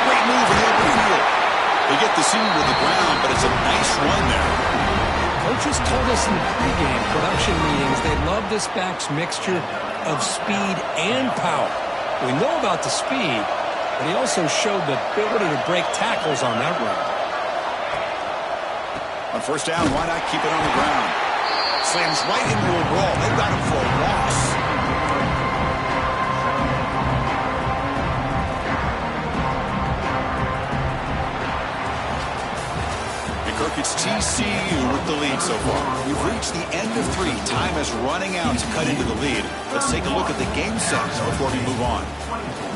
Great move in the open field. They get the senior to the ground, but it's a nice run there. Coaches told us in the pregame production meetings they love this back's mixture of speed and power. We know about the speed, but he also showed the ability to break tackles on that run. On first down, why not keep it on the ground? Slams right into a wall. They've got him for a loss. It's TCU with the lead so far. We've reached the end of 3. Time is running out to cut into the lead. Let's take a look at the game sets before we move on.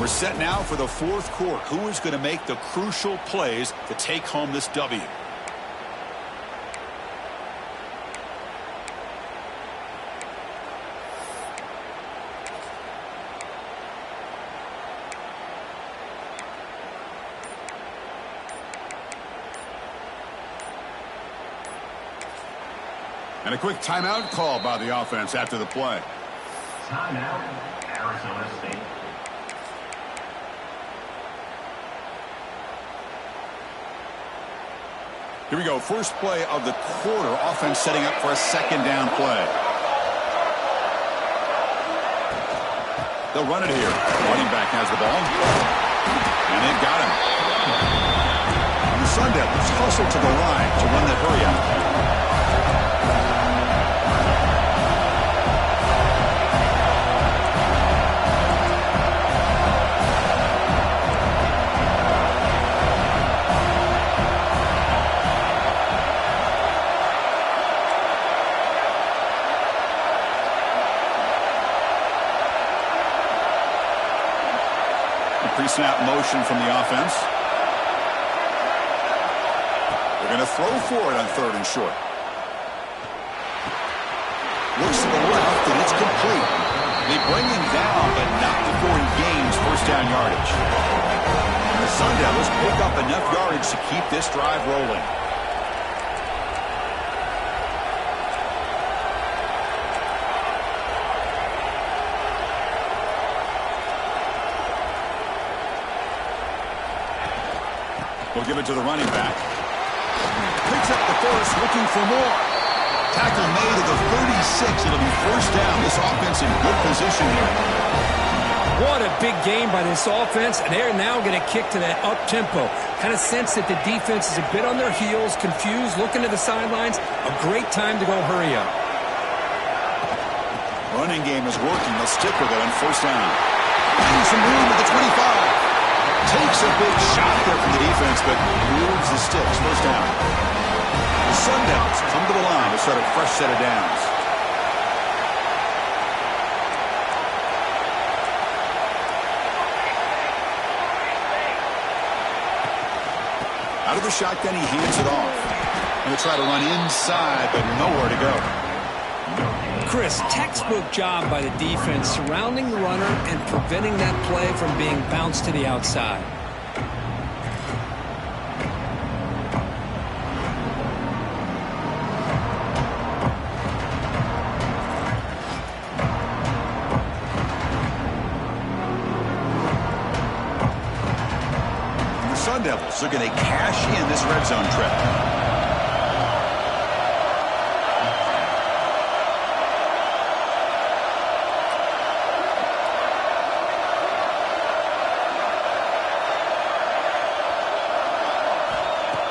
We're set now for the 4th quarter. Who is going to make the crucial plays to take home this W? And a quick timeout call by the offense after the play. Timeout, Arizona State. Here we go. First play of the quarter. Offense setting up for a second down play. They'll run it here. Running back has the ball. And they've got him. And the Sun Devils hustle to the line to run that hurry out. Pre-snap motion from the offense. They're going to throw for it on 3rd and short. Looks to the left, and it's complete. They bring him down, but not before he gains first down yardage. And the Sun Devils pick up enough yardage to keep this drive rolling. We'll give it to the running back. Picks up the first, looking for more. Tackle made at the 36. It'll be first down. This offense in good position here. What a big game by this offense, and they're now going to kick to that up-tempo. Kind of sense that the defense is a bit on their heels, confused, looking to the sidelines. A great time to go hurry up. Running game is working. They'll stick with it on first down. Finds some room at the 25. Takes a big shot there from the defense, but moves the sticks. First down. The Sun Devils come to the line to start a fresh set of downs. Out of the shotgun, he hands it off. And they try to run inside, but nowhere to go. Chris, textbook job by the defense surrounding the runner and preventing that play from being bounced to the outside. And the Sun Devils are going to cash in this red zone trip.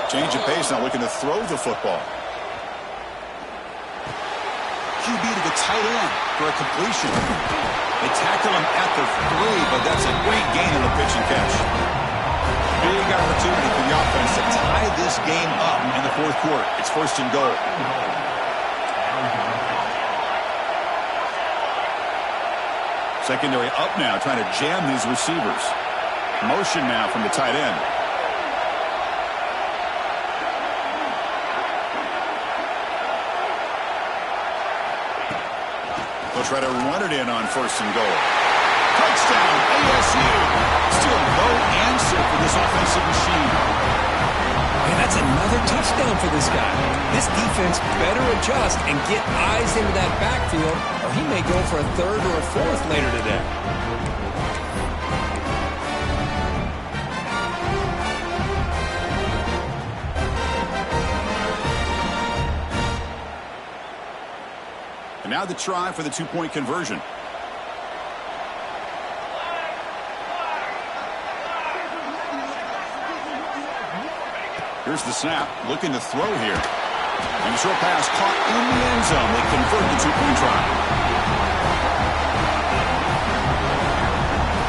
Change of pace now, looking to throw the football. QB to the tight end for a completion. They tackle him at the 3, but that's a great gain on the pitch and catch. Big opportunity for the offense to tie this game up in the 4th quarter. It's first and goal. Secondary up now, trying to jam these receivers. Motion now from the tight end. They'll try to run it in on first and goal. Touchdown, ASU. Still no answer for this offensive machine. And that's another touchdown for this guy. This defense better adjust and get eyes into that backfield, or he may go for a 3rd or a 4th later today. Now the try for the two-point conversion. Here's the snap, looking to throw here. And a short pass caught in the end zone. They convert the two-point try.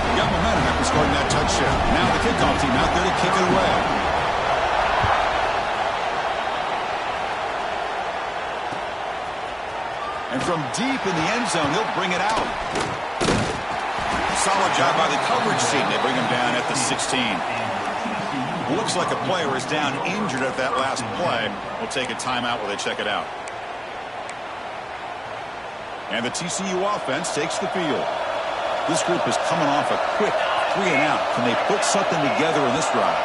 They got momentum after scoring that touchdown. Now the kickoff team out there to kick it away. And from deep in the end zone, they'll bring it out. Solid job by the coverage team. They bring him down at the 16. Looks like a player is down injured at that last play. We'll take a timeout while they check it out. And the TCU offense takes the field. This group is coming off a quick 3-and-out. Can they put something together in this drive?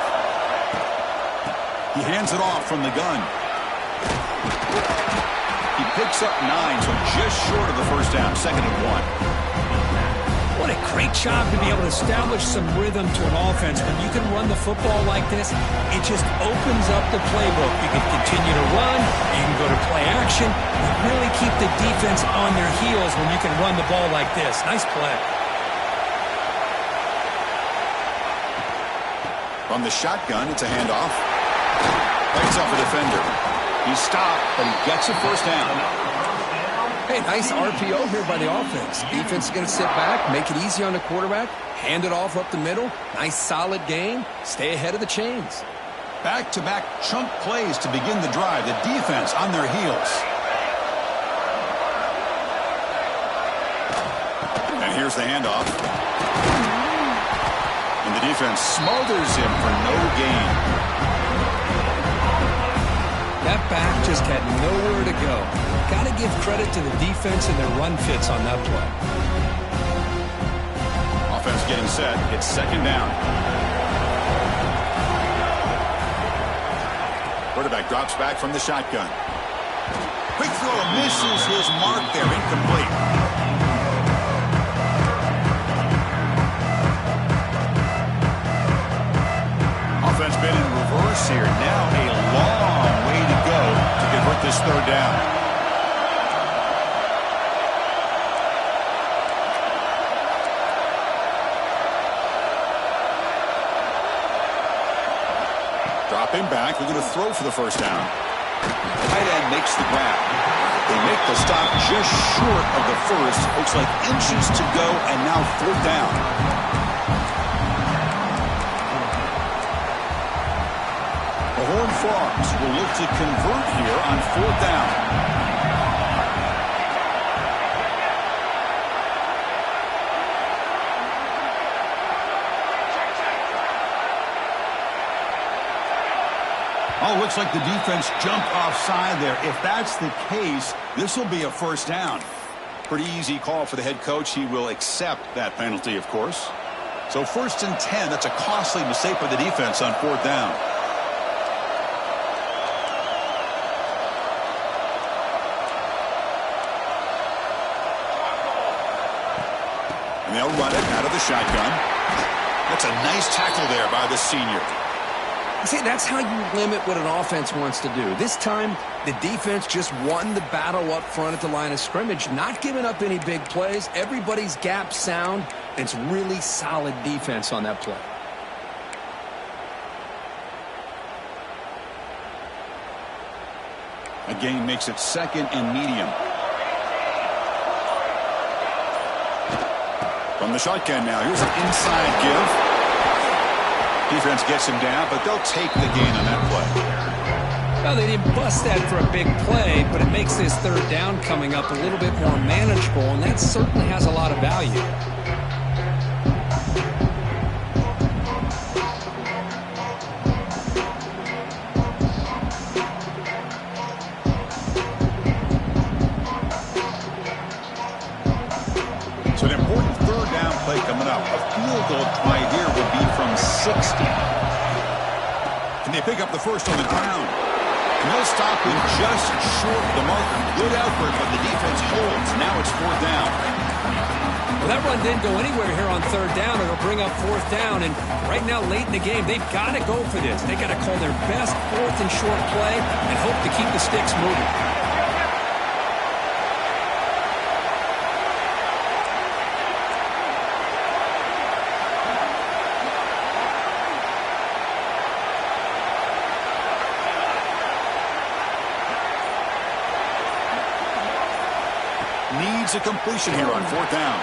He hands it off from the gun. He picks up 9, so just short of the first down, 2nd and 1. What a great job to be able to establish some rhythm to an offense. When you can run the football like this, it just opens up the playbook. You can continue to run, you can go to play action, and really keep the defense on their heels when you can run the ball like this. Nice play. From the shotgun, it's a handoff. Breaks off a defender. He stopped, but he gets a first down. Hey, nice RPO here by the offense. Defense is going to sit back, make it easy on the quarterback, hand it off up the middle. Nice solid game. Stay ahead of the chains. Back-to-back chunk plays to begin the drive. The defense on their heels. And here's the handoff. And the defense smothers him for no gain. That back just had nowhere to go. Got to give credit to the defense and their run fits on that play. Offense getting set. It's 2nd down. Quarterback drops back from the shotgun. Quick throw misses his mark there. Incomplete. Offense been in reverse here. Now a long way to go to convert this 3rd down. Dropping back, we're going to throw for the first down. Tight end makes the grab. They make the stop just short of the first. Looks like inches to go, and now 4th down. The Horned Frogs will look to convert here on 4th down. Oh, looks like the defense jumped offside there. If that's the case, this will be a first down. Pretty easy call for the head coach. He will accept that penalty, of course. So 1st and 10, that's a costly mistake by the defense on 4th down. And they'll run it out of the shotgun. That's a nice tackle there by the senior. See, that's how you limit what an offense wants to do. This time, the defense just won the battle up front at the line of scrimmage, not giving up any big plays. Everybody's gap sound. It's really solid defense on that play. A gain makes it 2nd and medium. From the shotgun now, here's an inside give. Defense gets him down, but they'll take the gain on that play. Well, they didn't bust that for a big play, but it makes this 3rd down coming up a little bit more manageable, and that certainly has a lot of value. So an important 3rd down play coming up. A field goal try here will be from 60. Can they pick up the first on the ground? No stopping just short of the marker. Good effort, but the defense holds. Now it's 4th down. Well, that run didn't go anywhere here on 3rd down. It'll bring up 4th down. And right now, late in the game, they've got to go for this. They've got to call their best 4th and short play and hope to keep the sticks moving. It's a completion here on 4th down.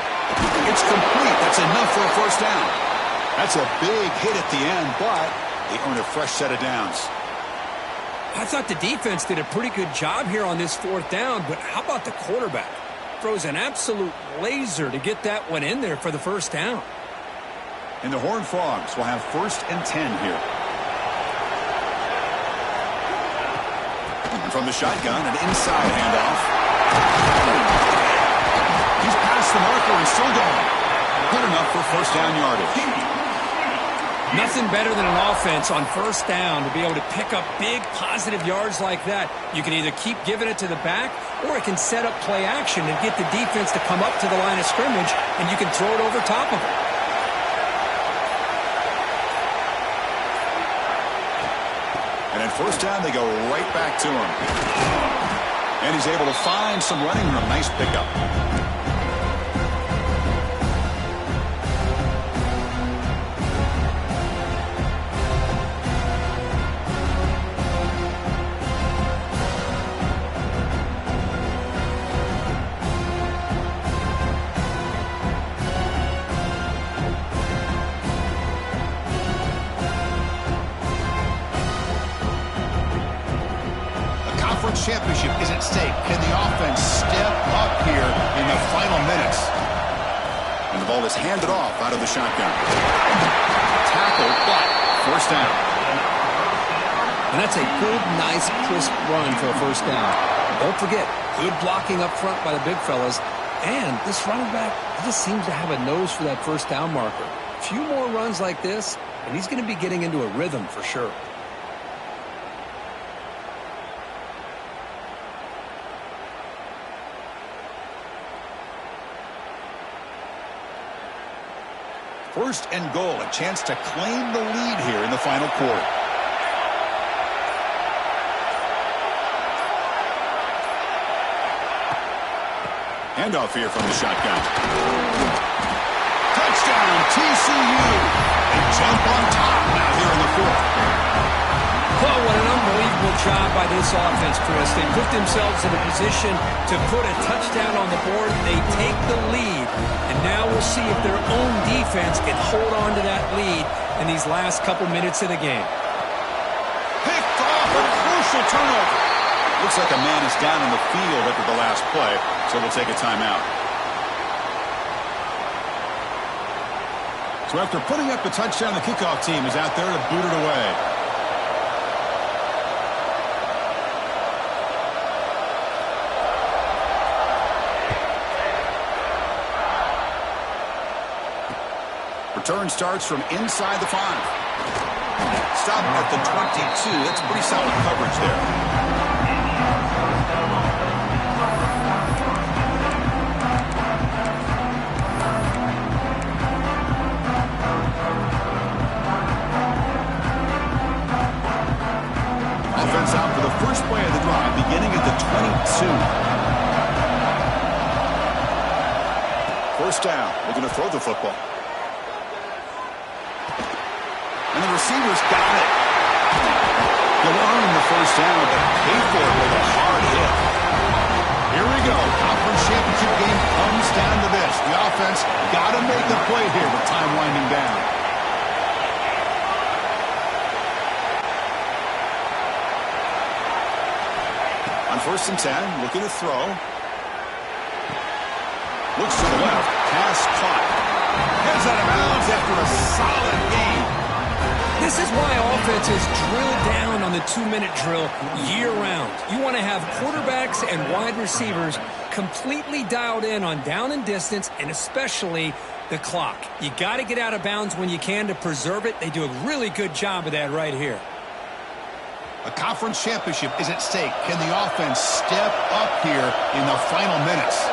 It's complete. That's enough for a first down. That's a big hit at the end, but they earn a fresh set of downs. I thought the defense did a pretty good job here on this 4th down, but how about the quarterback? Throws an absolute laser to get that one in there for the first down. And the Horned Frogs will have 1st and 10 here. And from the shotgun, an inside handoff. He's past the marker and still going. Good enough for first down yardage. Nothing better than an offense on first down to be able to pick up big positive yards like that. You can either keep giving it to the back, or it can set up play action and get the defense to come up to the line of scrimmage, and you can throw it over top of it. And at first down, they go right back to him. And he's able to find some running room. Nice pickup. Championship is at stake. Can the offense step up here in the final minutes? And the ball is handed off out of the shotgun. Tackle, but first down. And that's a good, nice, crisp run for a first down. Don't forget, good blocking up front by the big fellas. And this running back, he just seems to have a nose for that first down marker. A few more runs like this, and he's going to be getting into a rhythm for sure. First and goal, a chance to claim the lead here in the final quarter. Handoff here from the shotgun. Touchdown, TCU. They jump on top now here in the 4th. Well, what an unbelievable job by this offense, Chris. They put themselves in a position to put a touchdown on the board. They take the lead, and now we'll see if their own defense can hold on to that lead in these last couple minutes of the game. Picked off, a crucial turnover. Looks like a man is down in the field after the last play, so we'll take a timeout. So after putting up the touchdown, the kickoff team is out there to boot it away. Return starts from inside the 5. Stop at the 22. That's pretty solid coverage there. Offense out for the first play of the drive, beginning at the 22. First down. Looking to throw the football. And the receivers got it. They'll earn the first down, but pay for it with a hard hit. Here we go. Conference championship game comes down to this. The offense got to make a play here with time winding down. On 1st and 10, looking to throw. Looks to the left. Pass caught. Heads out of bounds after a solid game. This is why offenses drill down on the 2-minute drill year-round. You want to have quarterbacks and wide receivers completely dialed in on down and distance, and especially the clock. You got to get out of bounds when you can to preserve it. They do a really good job of that right here. A conference championship is at stake. Can the offense step up here in the final minutes?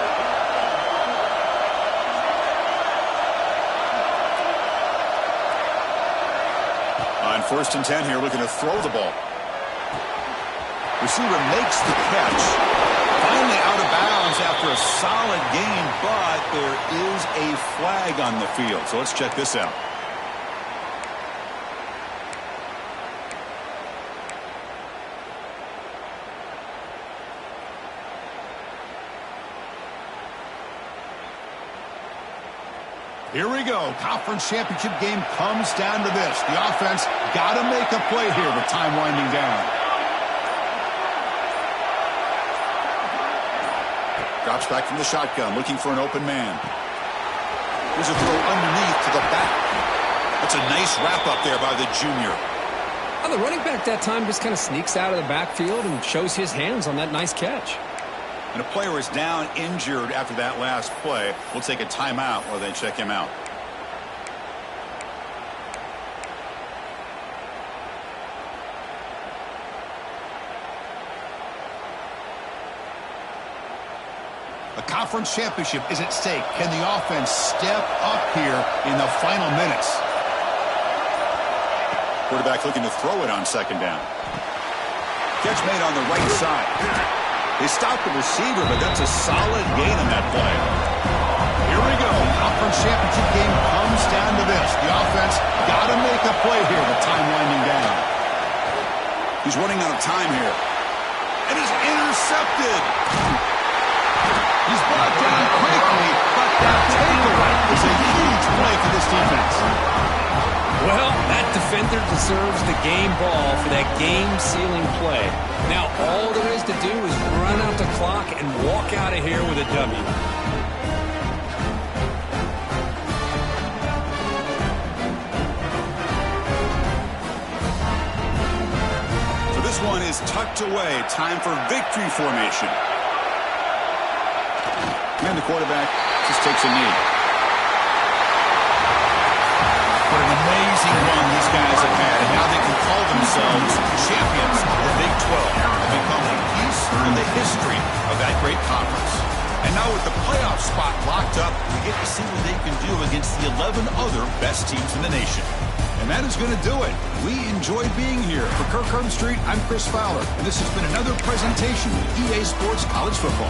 On 1st and 10 here, looking to throw the ball. Receiver makes the catch. Finally out of bounds after a solid gain, but there is a flag on the field. So let's check this out. Here we go. Conference championship game comes down to this. The offense got to make a play here with time winding down. Drops back from the shotgun, looking for an open man. Here's a throw underneath to the back. That's a nice wrap up there by the junior. Well, the running back that time just kind of sneaks out of the backfield and shows his hands on that nice catch. And a player is down injured after that last play. We'll take a timeout while they check him out. A conference championship is at stake. Can the offense step up here in the final minutes? Quarterback looking to throw it on second down. Catch made on the right side. They stopped the receiver, but that's a solid gain on that play. Here we go. Conference championship game comes down to this. The offense got to make a play here with time winding down. He's running out of time here. And he's intercepted. He's brought down quickly, but that takeaway is a huge play for this defense. Well, that defender deserves the game ball for that game-sealing play. Now, all there is to do is run out the clock and walk out of here with a W. So this one is tucked away. Time for victory formation. And the quarterback just takes a knee. What an amazing run these guys have had, and now they can call themselves champions of the Big 12 and become a piece in the history of that great conference. And now with the playoff spot locked up, we get to see what they can do against the 11 other best teams in the nation. And that is going to do it. We enjoyed being here. For Kirk Herbstreit, I'm Chris Fowler, and this has been another presentation of EA Sports College Football.